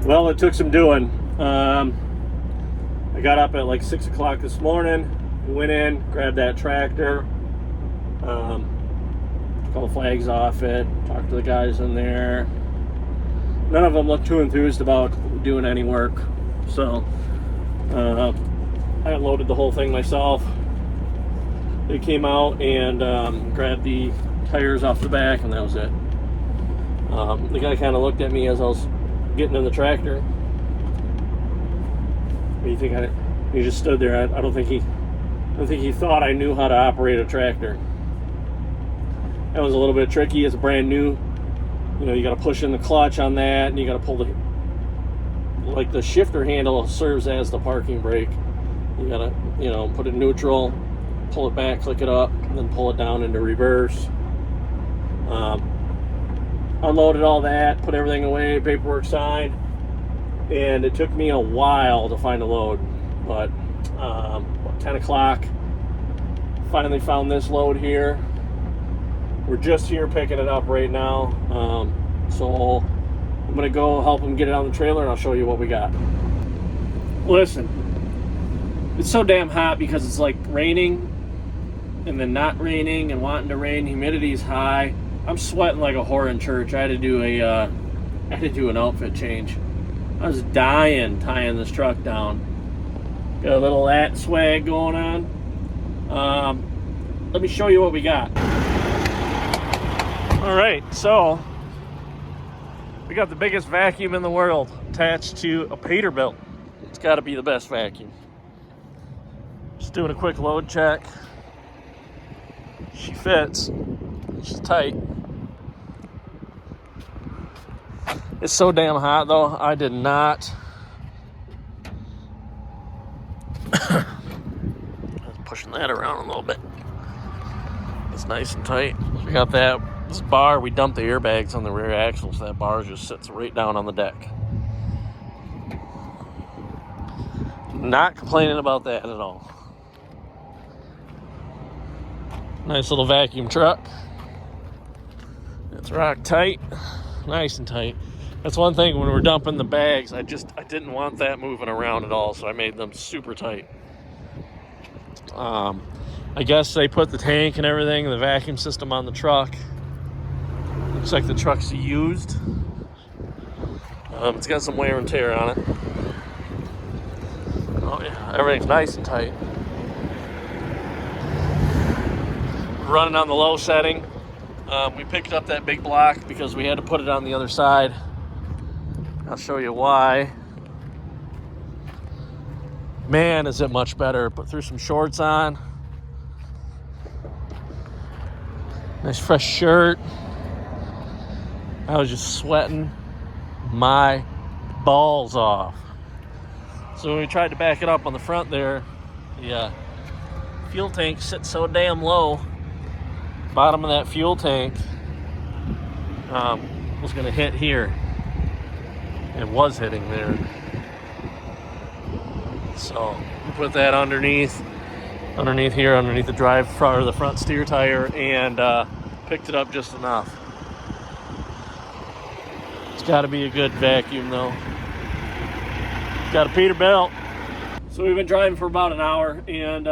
Well, it took some doing. I got up at like 6 o'clock this morning, went in, grabbed that tractor, took all the flags off it, talked to the guys in there. None of them looked too enthused about doing any work. So I unloaded the whole thing myself. They came out and grabbed the tires off the back, and that was it. The guy kind of looked at me as I was getting in the tractor. What do you think? He just stood there. I don't think he thought I knew how to operate a tractor. That was a little bit tricky. It's brand new. You know, you got to push in the clutch on that, and you got to pull the shifter handle serves as the parking brake. You got to, put it neutral, pull it back, click it up, and then pull it down into reverse. Unloaded all that, put everything away, paperwork signed, and it took me a while to find a load, but 10 o'clock, finally found this load here. We're just here picking it up right now, so I'm going to go help them get it on the trailer, and I'll show you what we got. Listen, it's so damn hot because it's like raining and then not raining and wanting to rain. Humidity's high. I'm sweating like a whore in church. I had to do an outfit change. I was dying tying this truck down. Got a little lat swag going on. Let me show you what we got. All right, so we got the biggest vacuum in the world attached to a Peterbilt. It's got to be the best vacuum. Just doing a quick load check. She fits. She's tight. It's so damn hot though. I did not. Pushing that around a little bit. It's nice and tight. We got this bar. We dumped the airbags on the rear axle, so that bar just sits right down on the deck. Not complaining about that at all. Nice little vacuum truck. It's rock tight, nice and tight. That's one thing when we're dumping the bags, I didn't want that moving around at all, so I made them super tight. I guess they put the tank and everything, the vacuum system on the truck. Looks like the truck's used. It's got some wear and tear on it. Oh yeah, everything's nice and tight. Running on the low setting. We picked up that big block because we had to put it on the other side. I'll show you why. Man, is it much better. Put threw some shorts on. Nice fresh shirt. I was just sweating my balls off. So when we tried to back it up on the front there, the fuel tank sits so damn low. Bottom of that fuel tank was going to hit here. It was hitting there. So we put that underneath here, underneath the front steer tire, and picked it up just enough. It's got to be a good vacuum though. Got a Peterbilt. So we've been driving for about an hour, and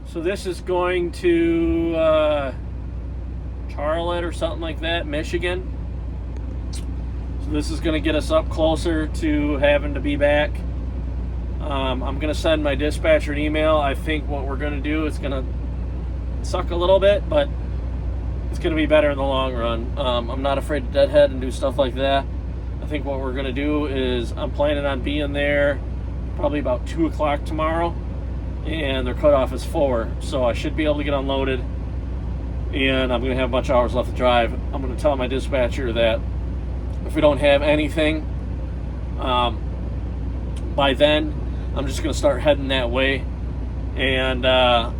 so this is going to Charlotte or something like that, Michigan. So this is going to get us up closer to having to be back. I'm going to send my dispatcher an email. I think what we're going to do is going to suck a little bit, but it's going to be better in the long run. I'm not afraid to deadhead and do stuff like that. I think what we're going to do is I'm planning on being there probably about 2 o'clock tomorrow, and their cutoff is 4, so I should be able to get unloaded, and I'm going to have a bunch of hours left to drive. I'm going to tell my dispatcher that if we don't have anything by then, I'm just going to start heading that way, and that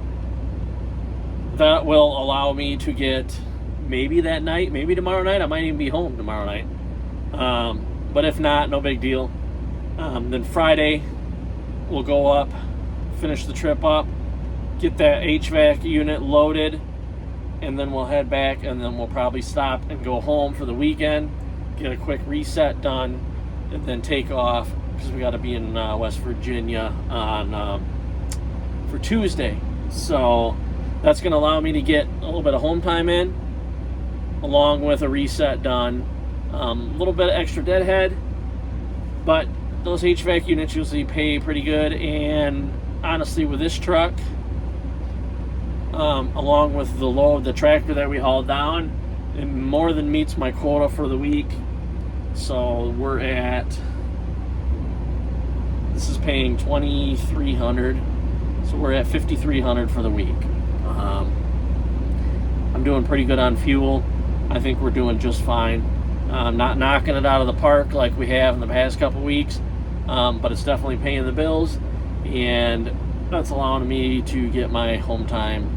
will allow me to get maybe that night, maybe tomorrow night. I might even be home tomorrow night, but if not, no big deal. Then Friday we'll go up, finish the trip up, get that HVAC unit loaded, and then we'll head back, and then we'll probably stop and go home for the weekend, get a quick reset done, and then take off because we got to be in West Virginia on for Tuesday. So that's going to allow me to get a little bit of home time in, along with a reset done. A little bit of extra deadhead, but those HVAC units usually pay pretty good. And honestly, with this truck, along with the load of the tractor that we hauled down, it more than meets my quota for the week. So we're at, this is paying $2,300, so we're at $5,300 for the week. I'm doing pretty good on fuel. I think we're doing just fine. Not knocking it out of the park like we have in the past couple weeks, but it's definitely paying the bills, and that's allowing me to get my home time.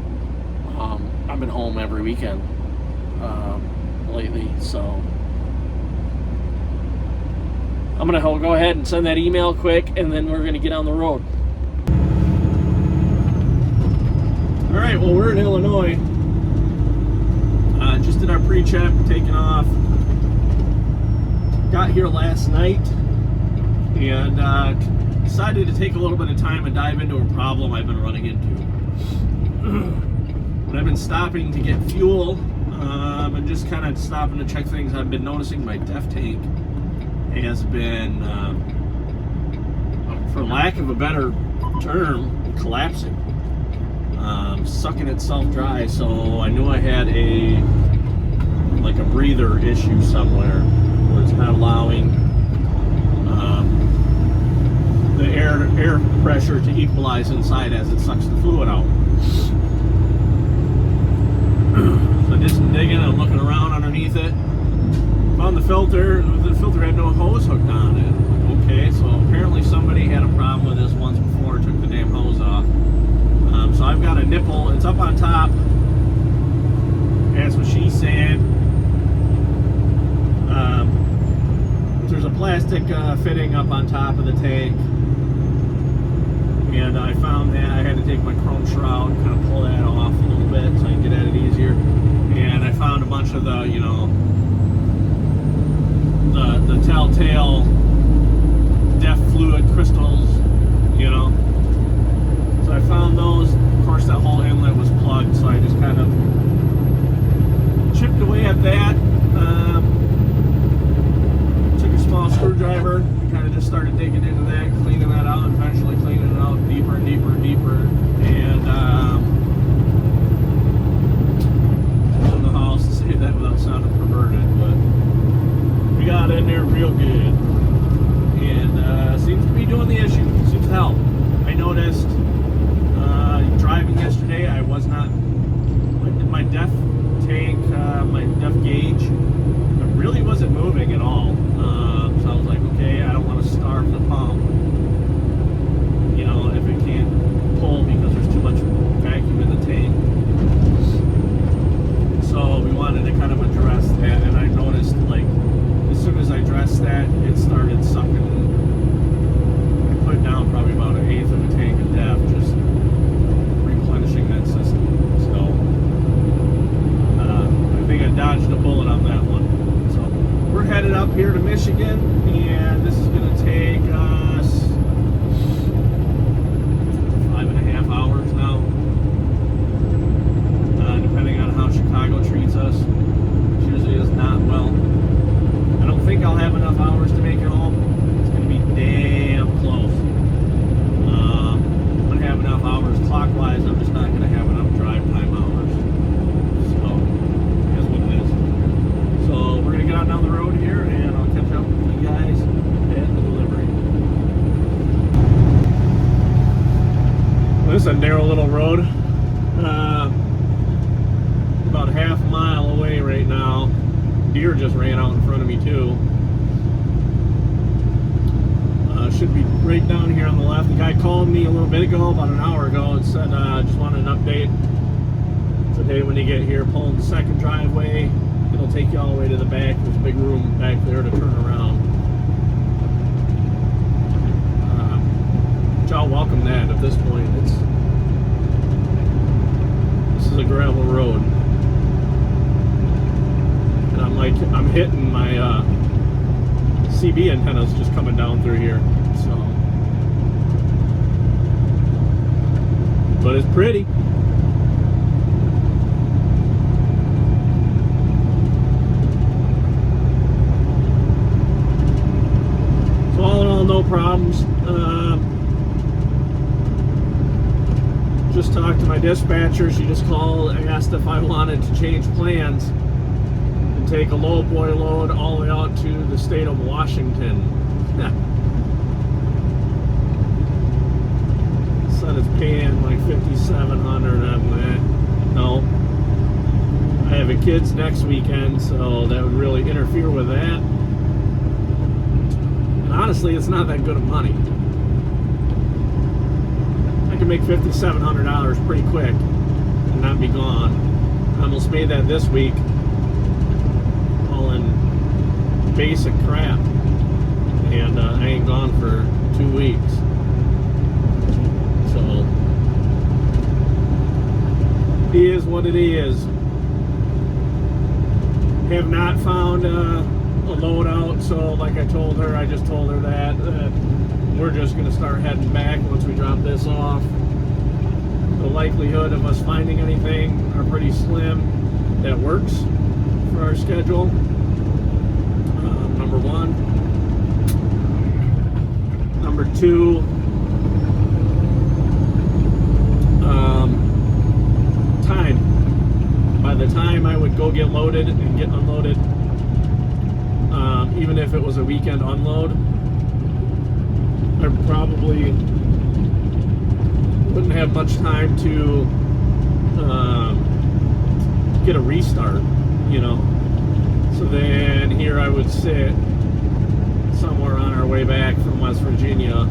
I've been home every weekend lately, so I'm gonna go ahead and send that email quick, and then we're gonna get on the road. All right, well, we're in Illinois. Just did our pre-check, taking off. Got here last night and decided to take a little bit of time and dive into a problem I've been running into. When I've been stopping to get fuel and just kind of stopping to check things, I've been noticing my DEF tank has been, for lack of a better term, collapsing, sucking itself dry. So I knew I had a breather issue somewhere, where it's not allowing the air pressure to equalize inside as it sucks the fluid out. So I did some digging and looking around underneath it. Found the filter. The filter had no hose hooked on it. Okay, so apparently somebody had a problem with this once before, took the damn hose off. So I've got a nipple. It's up on top. That's what she said. There's a plastic fitting up on top of the tank, and I found that I had to take my chrome shroud and kind of pull that off a little bit so I can get at it easier. And I found a bunch of the telltale DEF fluid crystals, So I found those. Of course, that whole inlet was plugged, so I just kind of chipped away at that. Took a small screwdriver and kind of just started digging into that, cleaning that out, and eventually cleaning it out deeper and deeper and deeper. And I don't know how else to say that without sounding perverted, but we got in there real good. And seems to be doing the issue. Seems to help. I noticed driving yesterday, I was not, my DEF tank, my DEF gauge, it really wasn't moving at all. So I was like, okay, I don't want to starve the pump, if it can't pull because there's too much vacuum in the tank. So we wanted to kind of address that, and I noticed, as soon as I addressed that, it started sucking. I put down probably about 1/8 of a tank of DEF, just replenishing that system. So I think I dodged a bullet on that one. So we're headed up here to Michigan, and this is going to take us 5.5 hours now, depending on how Chicago treats us, which usually is not well. I don't think I'll have enough hours to make it home. It's going to be damn close. I'm going to have enough hours clockwise. I'm just not going to have enough drive time hours. So that's what it is. So we're going to get on down the road here, and I'll catch up with you guys at the delivery. Well, this is a narrow little road. About half a mile away right now. Deer just ran out in front of me too. Should be right down here on the left. The guy called me a little bit ago, about an hour ago, and said just wanted an update. Said, hey, when you get here, pull in the second driveway. It'll take you all the way to the back. There's a big room back there to turn around. Which I'll welcome that at this point. This is a gravel road. And I'm hitting my CB antennas just coming down through here. So, but it's pretty. So all in all, no problems. Just talked to my dispatcher. She just called and asked if I wanted to change plans and take a low boy load all the way out to the state of Washington. Said it's paying like $5,700. I'm like, no. I have a kids next weekend, so that would really interfere with that. And honestly, it's not that good of money. I can make $5,700 pretty quick and not be gone. I almost made that this week, all in basic crap, and I ain't gone for 2 weeks. So it is what it is. Have not found a loadout, so like I told her, I just told her that we're just going to start heading back once we drop this off. The likelihood of us finding anything are pretty slim that works for our schedule. Number one. Number two, time. By the time I would go get loaded and get unloaded, even if it was a weekend unload, I probably wouldn't have much time to get a restart, you know. So then here I would sit somewhere on our way back from West Virginia,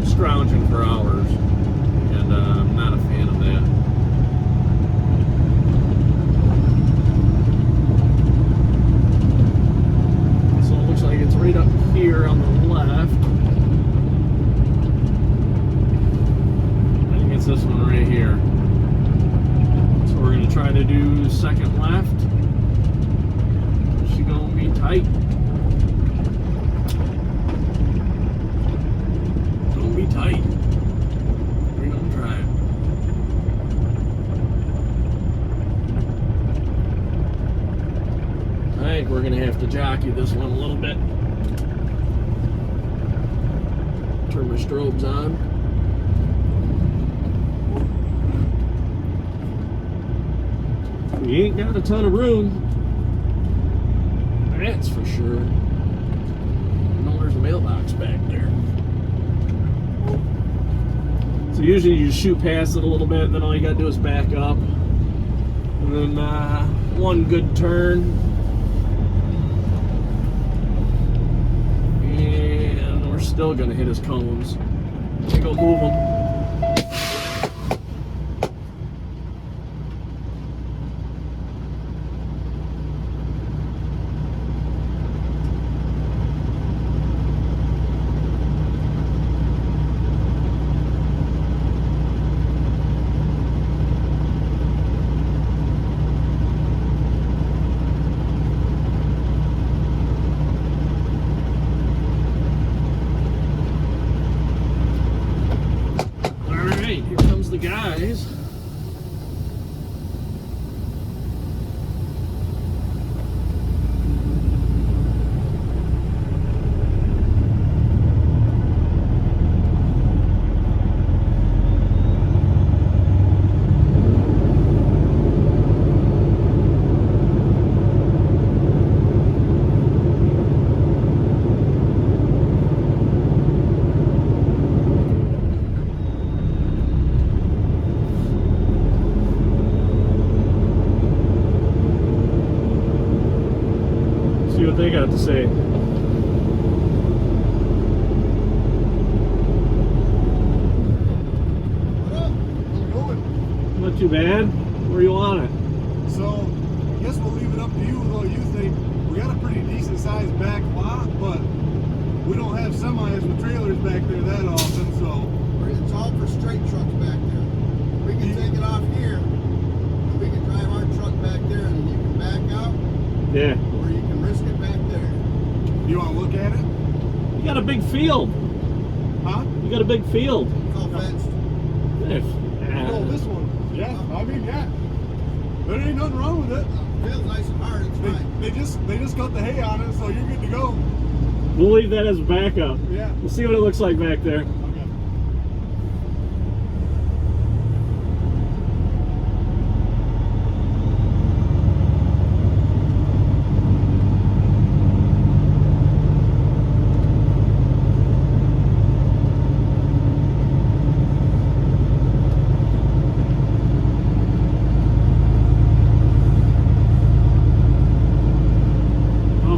scrounging for hours, and I'm not a fan of that. So it looks like it's right up here on the left. This one right here. So we're going to try to do second left. She's going to be tight. Going to be tight. We're going to try it. I think we're going to have to jockey this one a little bit. Turn my strobes on. We ain't got a ton of room, that's for sure. I know there's a mailbox back there. So usually you just shoot past it a little bit, and then all you gotta do is back up. And then one good turn. And we're still gonna hit his cones. Let's go move them. Guys, see what they got to say. What up? How's it going? Not too bad. Where you on it? So, I guess we'll leave it up to you, though you think we got a pretty decent sized back lot, but we don't have semis with trailers back there that often, so. It's all for straight trucks back there. We can take it off here, and we can drive our truck back there, and you can back out, Yeah. or you can risk it back there. You want to look big field. Huh? You got a big field. It's all fenced. Oh, this one. Yeah, I mean, yeah. There ain't nothing wrong with it. Feels nice and hard. It's fine. They just got the hay on it, so you're good to go. We'll leave that as backup. Yeah. We'll see what it looks like back there.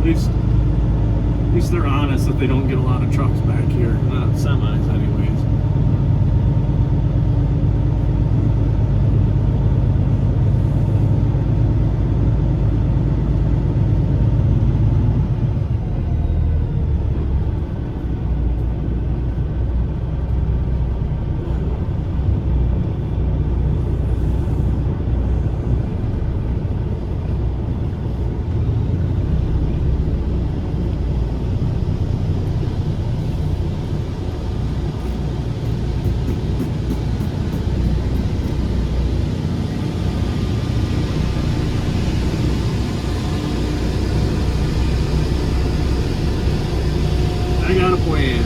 Okay. At least they're honest that they don't get a lot of trucks back here. Not semis, anyways. I got a plan.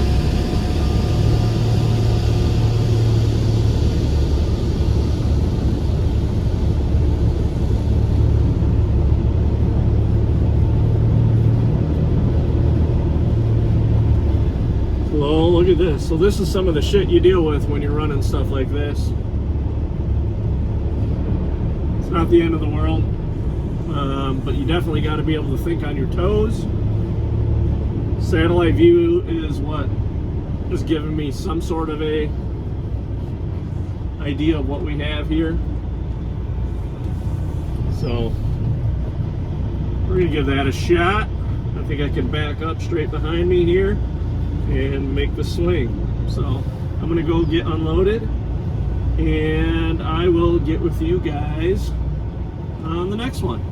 Well, look at this. So this is some of the shit you deal with when you're running stuff like this. It's not the end of the world, but you definitely got to be able to think on your toes. Satellite view is what is giving me some sort of a idea of what we have here. So we're gonna give that a shot. I think I can back up straight behind me here and make the swing. So I'm gonna go get unloaded and I will get with you guys on the next one.